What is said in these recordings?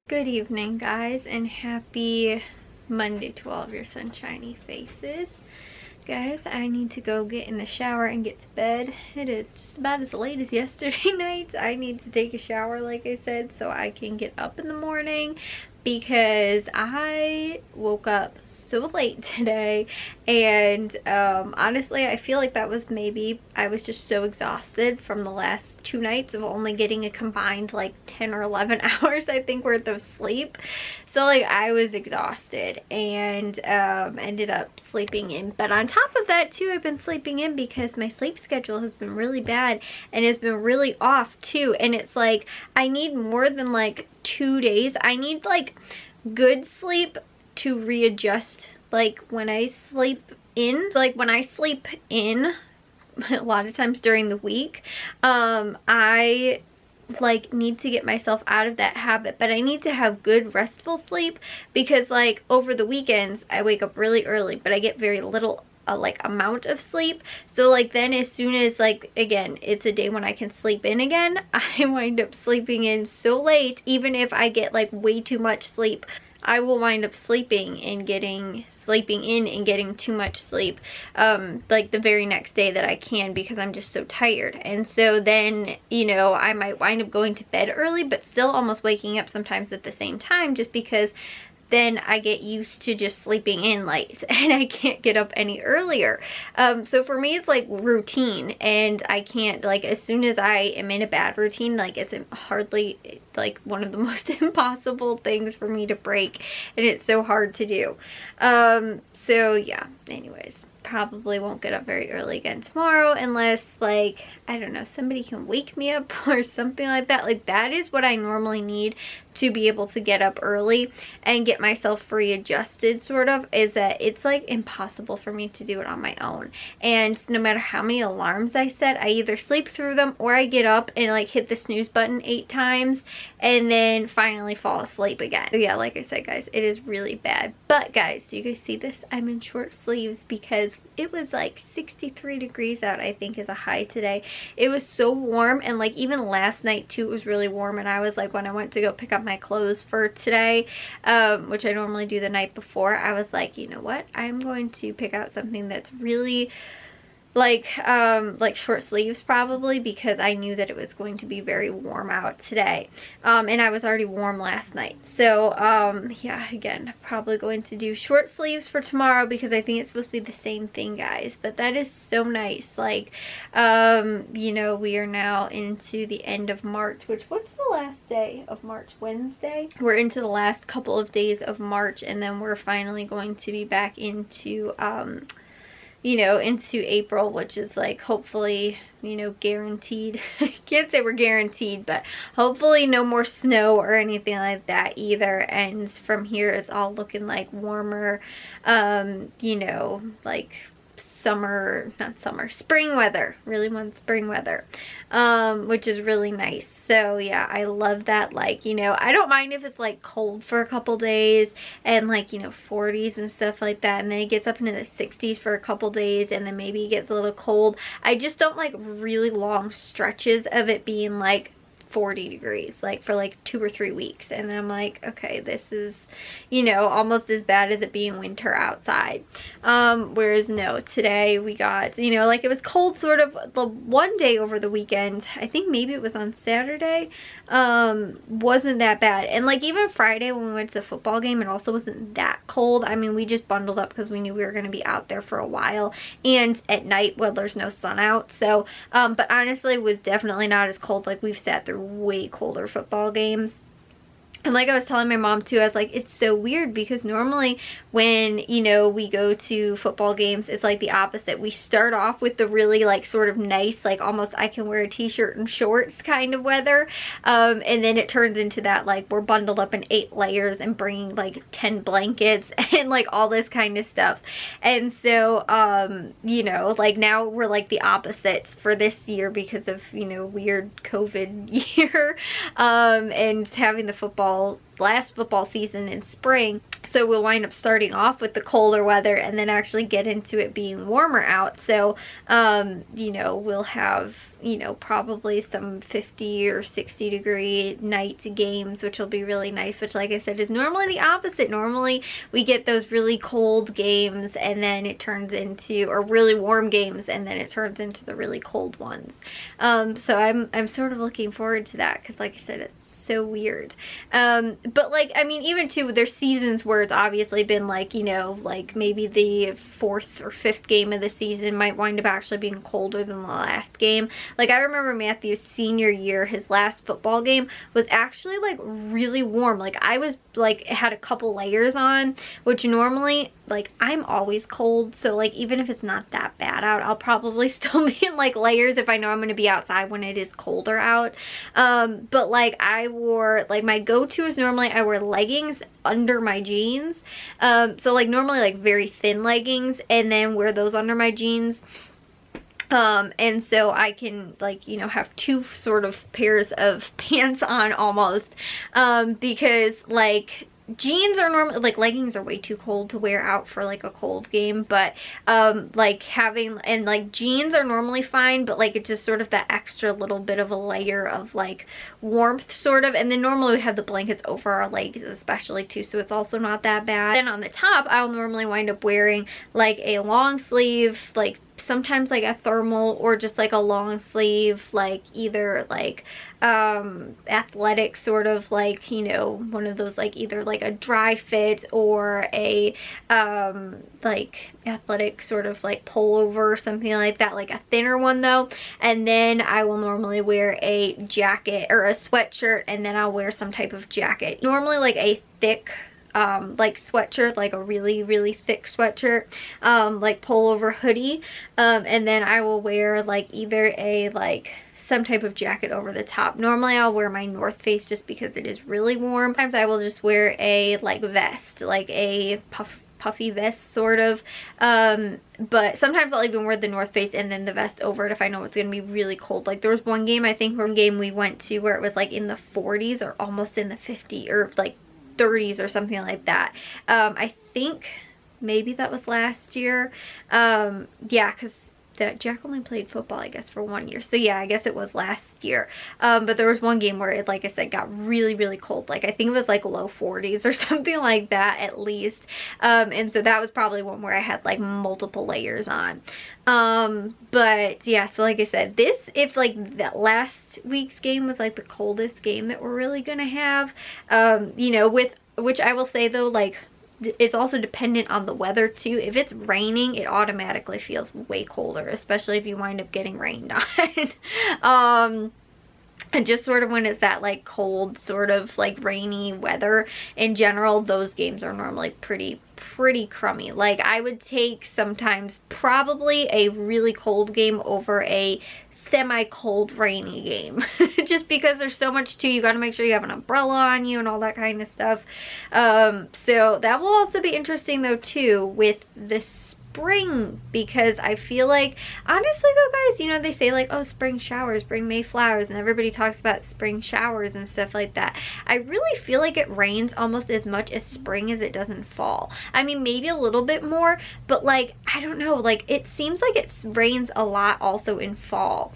Good evening, guys, and happy Monday to all of your sunshiny faces. Guys, I need to go get in the shower and get to bed. It is just about as late as yesterday night. I need to take a shower, like I said, so I can get up in the morning because I woke up so late today, and honestly I feel like that was maybe I was just so exhausted from the last 2 nights of only getting a combined like 10 or 11 hours I think worth of sleep. So like I was exhausted and ended up sleeping in. But on top of that too, I've been sleeping in because my sleep schedule has been really bad and has been really off too. And it's like I need more than like 2 days. I need like good sleep to readjust. Like when I sleep in, a lot of times during the week, I like need to get myself out of that habit, but I need to have good restful sleep because like over the weekends I wake up really early but I get very little like amount of sleep. So like then as soon as like again it's a day when I can sleep in again, I wind up sleeping in so late. Even if I get like way too much sleep, I will wind up sleeping in and getting too much sleep like the very next day that I can because I'm just so tired. And so then, you know, I might wind up going to bed early but still almost waking up sometimes at the same time, just because then I get used to just sleeping in late and I can't get up any earlier. So for me it's like routine, and I can't, like as soon as I am in a bad routine, like it's hardly like one of the most impossible things for me to break, and it's so hard to do. So yeah, anyways, probably won't get up very early again tomorrow unless like I don't know, somebody can wake me up or something like that. Like that is what I normally need to be able to get up early and get myself readjusted, sort of, is that it's like impossible for me to do it on my own. And no matter how many alarms I set, I either sleep through them or I get up and like hit the snooze button 8 times and then finally fall asleep again. So yeah, like I said guys, it is really bad. But guys, do you guys see this? I'm in short sleeves because it was like 63 degrees out, I think, is a high today. It was so warm, and like even last night too it was really warm, and I was like, when I went to go pick up my clothes for today, which I normally do the night before, I was like, you know what, I'm going to pick out something that's really like short sleeves probably, because I knew that it was going to be very warm out today, and I was already warm last night. So yeah, again, probably going to do short sleeves for tomorrow because I think it's supposed to be the same thing, guys. But that is so nice. Like you know, we are now into the end of March, which, what's the last day of March? Wednesday? We're into the last couple of days of March, and then we're finally going to be back into you know, into April, which is like hopefully, you know, guaranteed. I can't say we're guaranteed, but hopefully no more snow or anything like that either. And from here it's all looking like warmer, you know, like spring weather. Really want spring weather, which is really nice. So yeah, I love that. Like, you know, I don't mind if it's like cold for a couple days and like, you know, 40s and stuff like that, and then it gets up into the 60s for a couple days and then maybe it gets a little cold. I just don't like really long stretches of it being like 40 degrees like for like 2 or 3 weeks, and I'm like, okay, this is, you know, almost as bad as it being winter outside. Whereas no, today we got, you know, like it was cold sort of the one day over the weekend, I think maybe it was on Saturday, wasn't that bad. And like even Friday when we went to the football game, it also wasn't that cold. I mean, we just bundled up because we knew we were going to be out there for a while, and at night, well, there's no sun out. So but honestly it was definitely not as cold. Like we've sat through way colder football games. And like I was telling my mom too, I was like, it's so weird because normally when, you know, we go to football games, it's like the opposite. We start off with the really like sort of nice, like almost I can wear a t-shirt and shorts kind of weather. And then it turns into that like we're bundled up in 8 layers and bringing like 10 blankets and like all this kind of stuff. And so, you know, like now we're like the opposites for this year because of, you know, weird COVID year, and having the football last football season in spring. So we'll wind up starting off with the colder weather and then actually get into it being warmer out. So, you know, we'll have, you know, probably some 50 or 60 degree night games, which will be really nice, which, like I said, is normally the opposite. Normally we get those really cold games and then it turns into, or really warm games, and then it turns into the really cold ones. So I'm sort of looking forward to that, because like I said, it's so weird. But like, I mean, even too, there's seasons where it's obviously been like, you know, like maybe the 4th or 5th game of the season might wind up actually being colder than the last game. Like, I remember Matthew's senior year, his last football game was actually like really warm. Like, I was like, had a couple layers on, which normally, like, I'm always cold, so like even if it's not that bad out, I'll probably still be in like layers if I know I'm going to be outside when it is colder out. But like, I wore, like, my go-to is normally I wear leggings under my jeans, so like normally like very thin leggings, and then wear those under my jeans. And so I can, like, you know, have 2 sort of pairs of pants on almost, because like jeans are normally, like, leggings are way too cold to wear out for like a cold game, but like having, and like jeans are normally fine, but like it's just sort of that extra little bit of a layer of like warmth sort of. And then normally we have the blankets over our legs especially too, so it's also not that bad. Then on the top, I'll normally wind up wearing like a long sleeve, like sometimes like a thermal, or just like a long sleeve, like either like athletic sort of, like, you know, one of those, like either like a dry fit or a like athletic sort of like pullover or something like that, like a thinner one though. And then I will normally wear a jacket or a sweatshirt, and then I'll wear some type of jacket, normally like a thick like sweatshirt, like a really thick sweatshirt, like pullover hoodie, and then I will wear like either a like some type of jacket over the top. Normally I'll wear my North Face just because it is really warm. Sometimes I will just wear a like vest, like a puffy vest sort of, but sometimes I'll even wear the North Face and then the vest over it if I know it's gonna be really cold. Like there was one game, I think one game we went to where it was like in the 40s or almost in the 50s or like 30s or something like that. I think maybe that was last year. Yeah, because Jack only played football, I guess, for 1 year. So yeah, I guess it was last year. But there was one game where it, like I said, got really cold. Like I think it was like low 40s or something like that at least. And so that was probably one where I had like multiple layers on. But yeah, so like I said, this, if like that last week's game was like the coldest game that we're really gonna have, you know, which I will say though, like, it's also dependent on the weather too. If it's raining, it automatically feels way colder, especially if you wind up getting rained on. And just sort of when it's that like cold, sort of like rainy weather in general, those games are normally pretty crummy. Like I would take sometimes probably a really cold game over a semi-cold rainy game just because there's so much too. You got to make sure you have an umbrella on you and all that kind of stuff. So that will also be interesting though too with this spring, because I feel like, honestly though guys, you know, they say like, oh, spring showers bring May flowers, and everybody talks about spring showers and stuff like that. I really feel like it rains almost as much as spring as it does in fall. I mean, maybe a little bit more, but like, I don't know, like it seems like it rains a lot also in fall.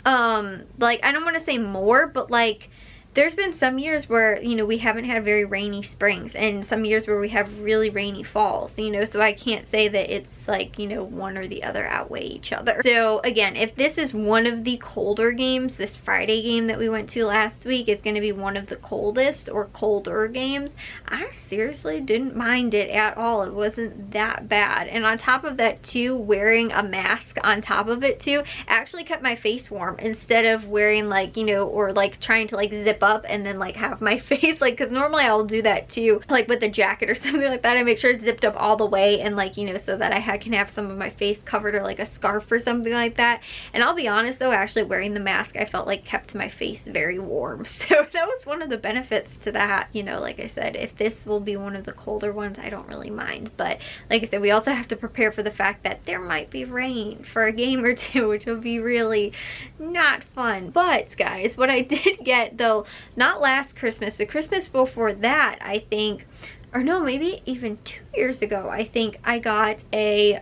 Like I don't want to say more, but like there's been some years where, you know, we haven't had very rainy springs, and some years where we have really rainy falls, you know, so I can't say that it's like, you know, one or the other outweigh each other. So again, if this is one of the colder games, this Friday game that we went to last week is going to be one of the coldest or colder games, I seriously didn't mind it at all. It wasn't that bad. And on top of that too, wearing a mask on top of it too actually kept my face warm, instead of wearing like, you know, or like trying to like zip up and then like have my face, like, because normally I'll do that too, like with a jacket or something like that. I make sure it's zipped up all the way, and like, you know, so that I can have some of my face covered, or like a scarf or something like that. And I'll be honest though, actually wearing the mask, I felt like kept my face very warm. So that was one of the benefits to that. You know, like I said, if this will be one of the colder ones, I don't really mind. But like I said, we also have to prepare for the fact that there might be rain for a game or two, which will be really not fun. But guys, what I did get though not last Christmas, the Christmas before that, I think, or no, maybe even 2 years ago, I think I got a,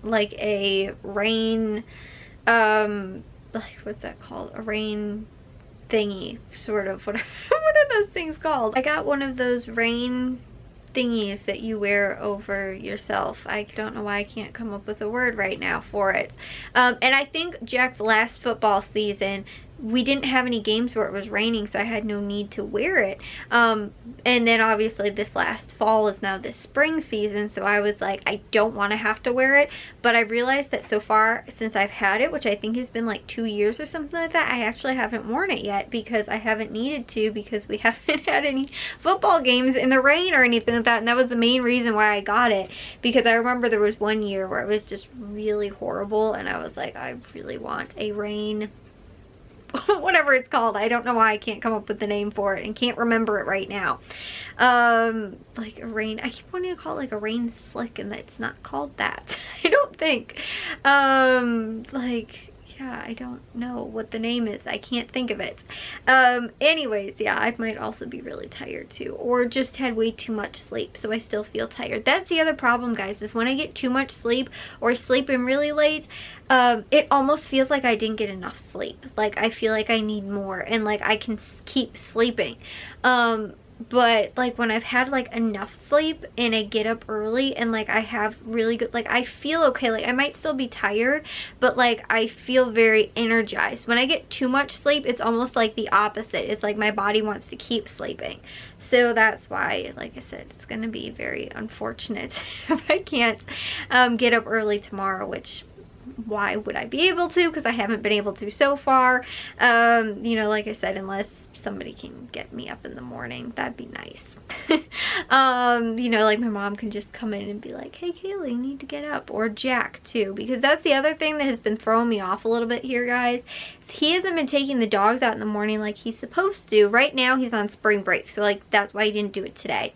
like a rain, like, what's that called? A rain thingy, sort of, what are those things called? I got one of those rain thingies that you wear over yourself. I don't know why I can't come up with a word right now for it. And I think Jack's last football season, we didn't have any games where it was raining, so I had no need to wear it. And then obviously this last fall is now this spring season, so I was like, I don't want to have to wear it. But I realized that so far since I've had it, which I think has been like 2 years or something like that, I actually haven't worn it yet because I haven't needed to, because we haven't had any football games in the rain or anything like that. And that was the main reason why I got it, because I remember there was one year where it was just really horrible and I was like, I really want a rain whatever it's called. I don't know why I can't come up with the name for it and can't remember it right now. Like a rain, I keep wanting to call it like a rain slick, and it's not called that. I don't think. Like, yeah, I don't know what the name is. I can't think of it. Anyways, yeah, I might also be really tired too, or just had way too much sleep, so I still feel tired. That's the other problem, guys, is when I get too much sleep or sleep in really late, it almost feels like I didn't get enough sleep. Like, I feel like I need more, and like I can keep sleeping. But like when I've had like enough sleep and I get up early and like I have really good, like I feel okay. Like I might still be tired, but like I feel very energized. When I get too much sleep, it's almost like the opposite. It's like my body wants to keep sleeping. So that's why, like I said, it's gonna be very unfortunate if I can't get up early tomorrow, which, why would I be able to? Because I haven't been able to so far. You know, like I said, unless somebody can get me up in the morning, that'd be nice. You know, like my mom can just come in and be like, hey Kaylee, you need to get up, or Jack too, because that's the other thing that has been throwing me off a little bit here, guys. He hasn't been taking the dogs out in the morning like he's supposed to. Right now he's on spring break, so like that's why he didn't do it today.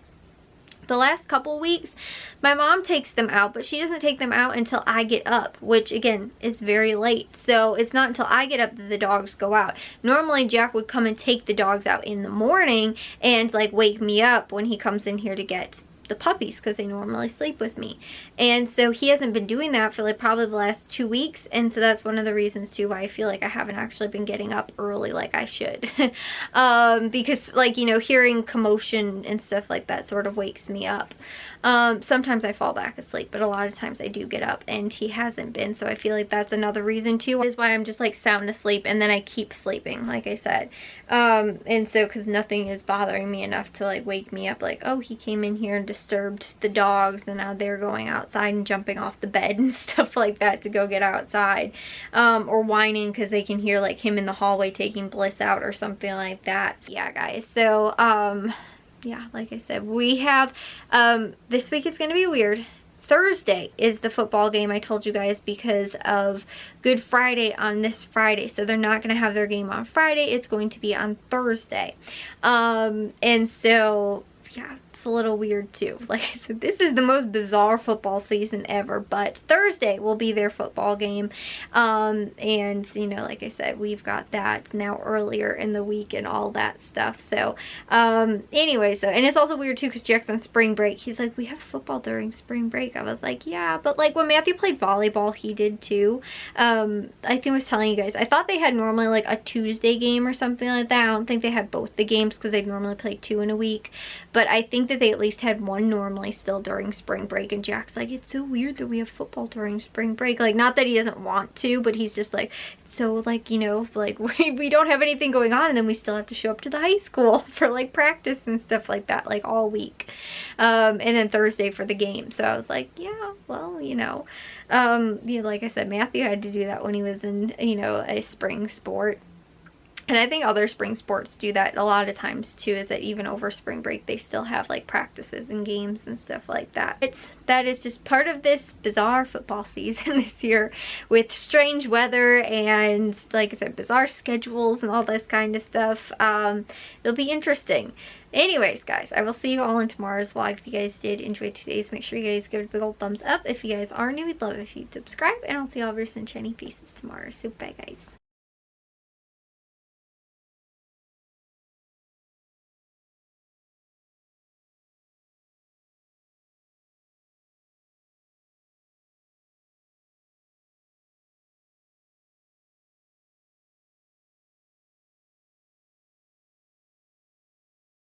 The last couple weeks, my mom takes them out, but she doesn't take them out until I get up, which again is very late. So it's not until I get up that the dogs go out. Normally Jack would come and take the dogs out in the morning and like wake me up when he comes in here to get the puppies, because they normally sleep with me. And so he hasn't been doing that for like probably the last 2 weeks, and so that's one of the reasons too why I feel like I haven't actually been getting up early like I should. Because like, you know, hearing commotion and stuff like that sort of wakes me up. Sometimes I fall back asleep, but a lot of times I do get up, and he hasn't been, so I feel like that's another reason too, is why I'm just like sound asleep and then I keep sleeping, like I said. And so because nothing is bothering me enough to like wake me up like, oh, he came in here and disturbed the dogs and now they're going outside and jumping off the bed and stuff like that to go get outside, or whining because they can hear like him in the hallway taking Bliss out or something like that. Yeah, guys, so yeah, like I said, we have this week is gonna be weird. Thursday is the football game, I told you guys, because of Good Friday on this Friday. So they're not going to have their game on Friday. It's going to be on Thursday. And so, yeah, it's a little weird too. Like I said, this is the most bizarre football season ever, but Thursday will be their football game. And, you know, like I said, we've got that now earlier in the week and all that stuff. So, anyways, though, and it's also weird too because Jack's on spring break. He's like, we have football during spring break. I was like, yeah, but like when Matthew played volleyball, he did too. I think I was telling you guys, I thought they had normally like a Tuesday game or something like that. I don't think they had both the games because they normally play 2 in a week, but I think that they at least had one normally still during spring break. And Jack's like, it's so weird that we have football during spring break. Like, not that he doesn't want to, but he's just like, it's so like, you know, like we don't have anything going on, and then we still have to show up to the high school for like practice and stuff like that, like all week, and then Thursday for the game. So I was like, yeah, well, you know, like I said, Matthew had to do that when he was in, you know, a spring sport. And I think other spring sports do that a lot of times too, is that even over spring break they still have like practices and games and stuff like that. That is just part of this bizarre football season this year, with strange weather and, like I said, bizarre schedules and all this kind of stuff. It'll be interesting. Anyways, guys, I will see you all in tomorrow's vlog. If you guys did enjoy today's, make sure you guys give it a big old thumbs up. If you guys are new, we'd love it if you'd subscribe, and I'll see all of your sunshiny faces tomorrow. So bye, guys.